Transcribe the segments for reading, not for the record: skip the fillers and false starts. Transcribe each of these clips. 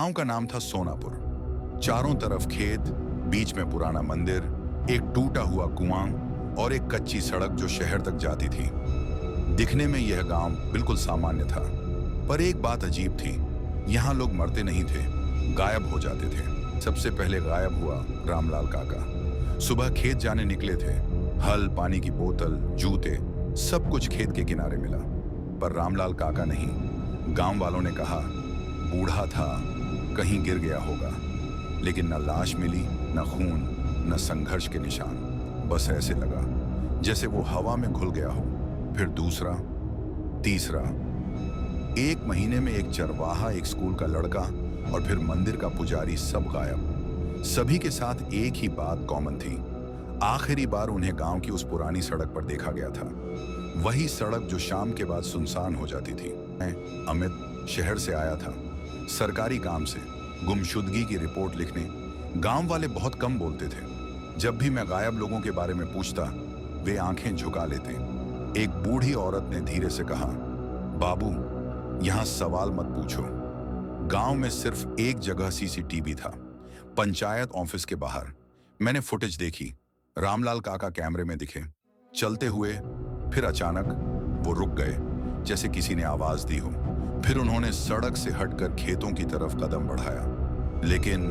गांव का नाम था सोनापुर। चारों तरफ खेत, बीच में पुराना मंदिर, एक टूटा हुआ कुआं और एक कच्ची सड़क जो शहर तक जाती थी। दिखने में यह गांव बिल्कुल सामान्य था, पर एक बात अजीब थी। यहाँ लोग मरते नहीं थे, गायब हो जाते थे। सबसे पहले गायब हुआ रामलाल काका। सुबह खेत जाने निकले थे। हल, पानी की बोतल, जूते, सब कुछ खेत के किनारे मिला, पर रामलाल काका नहीं। गांव वालों ने कहा बूढ़ा था, कहीं गिर गया होगा। लेकिन न लाश मिली, न खून, न संघर्ष के निशान। बस ऐसे लगा जैसे वो हवा में घुल गया हो। फिर दूसरा, तीसरा। एक महीने में एक चरवाहा, एक स्कूल का लड़का और फिर मंदिर का पुजारी, सब गायब। सभी के साथ एक ही बात कॉमन थी। आखिरी बार उन्हें गांव की उस पुरानी सड़क पर देखा गया था। वही सड़क जो शाम के बाद सुनसान हो जाती थी। मैं, अमित, शहर से आया था, सरकारी काम से, गुमशुदगी की रिपोर्ट लिखने। गांव वाले बहुत कम बोलते थे। जब भी मैं गायब लोगों के बारे में पूछता, वे आंखें झुका लेते। एक बूढ़ी औरत ने धीरे से कहा, बाबू, यहां सवाल मत पूछो। गांव में सिर्फ एक जगह सीसीटीवी था, पंचायत ऑफिस के बाहर। मैंने फुटेज देखी। रामलाल काका कैमरे में दिखे, चलते हुए। फिर अचानक वो रुक गए, जैसे किसी ने आवाज दी हो। फिर उन्होंने सड़क से हटकर खेतों की तरफ कदम बढ़ाया, लेकिन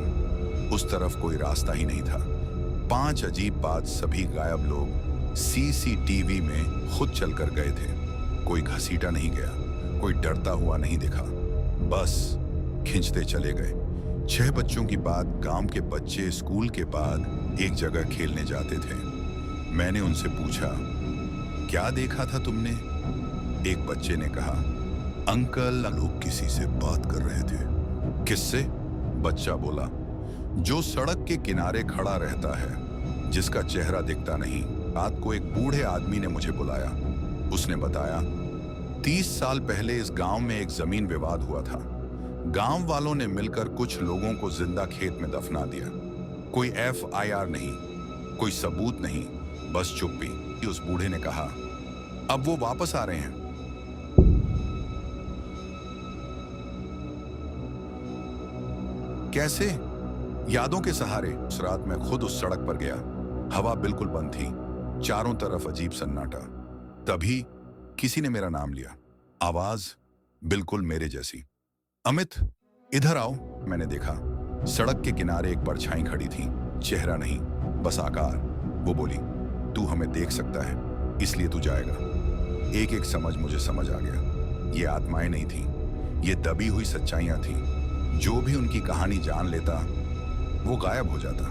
उस तरफ कोई रास्ता ही नहीं था। 5 अजीब बात, सभी गायब लोग सीसीटीवी में खुद चलकर गए थे। कोई घसीटा नहीं गया, कोई डरता हुआ नहीं दिखा, बस खींचते चले गए। 6 बच्चों की बात, गांव के बच्चे स्कूल के बाद एक जगह खेलने जाते थे। मैंने उनसे पूछा, क्या देखा था तुमने? एक बच्चे ने कहा, अंकल, लोग किसी से बात कर रहे थे। किससे? बच्चा बोला, जो सड़क के किनारे खड़ा रहता है, जिसका चेहरा दिखता नहीं। रात को एक बूढ़े आदमी ने मुझे बुलाया। उसने बताया, 30 साल पहले इस गांव में एक जमीन विवाद हुआ था। गांव वालों ने मिलकर कुछ लोगों को जिंदा खेत में दफना दिया। कोई FIR नहीं, कोई सबूत नहीं, बस चुप्पी। उस बूढ़े ने कहा, अब वो वापस आ रहे हैं। कैसे? यादों के सहारे। उस रात मैं खुद उस सड़क पर गया। हवा बिल्कुल बंद थी, चारों तरफ अजीब सन्नाटा। तभी किसी ने मेरा नाम लिया, आवाज बिल्कुल मेरे जैसी। अमित, इधर आओ। मैंने देखा, सड़क के किनारे एक परछाई खड़ी थी, चेहरा नहीं, बस आकार। वो बोली, तू हमें देख सकता है, इसलिए तू जाएगा। एक एक समझ मुझे समझ आ गया। ये आत्माएं नहीं थी, ये दबी हुई सच्चाइयां थी। जो भी उनकी कहानी जान लेता, वो गायब हो जाता।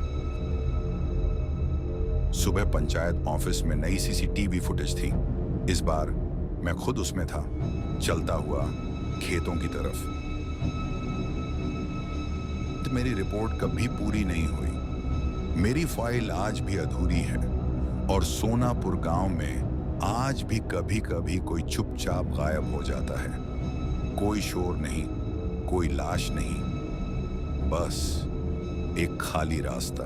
सुबह पंचायत ऑफिस में नई सीसीटीवी फुटेज थी। इस बार मैं खुद उसमें था, चलता हुआ खेतों की तरफ। मेरी रिपोर्ट कभी पूरी नहीं हुई। मेरी फाइल आज भी अधूरी है, और सोनापुर गांव में आज भी कभी कभी कोई चुपचाप गायब हो जाता है। कोई शोर नहीं, कोई लाश नहीं, बस एक खाली रास्ता।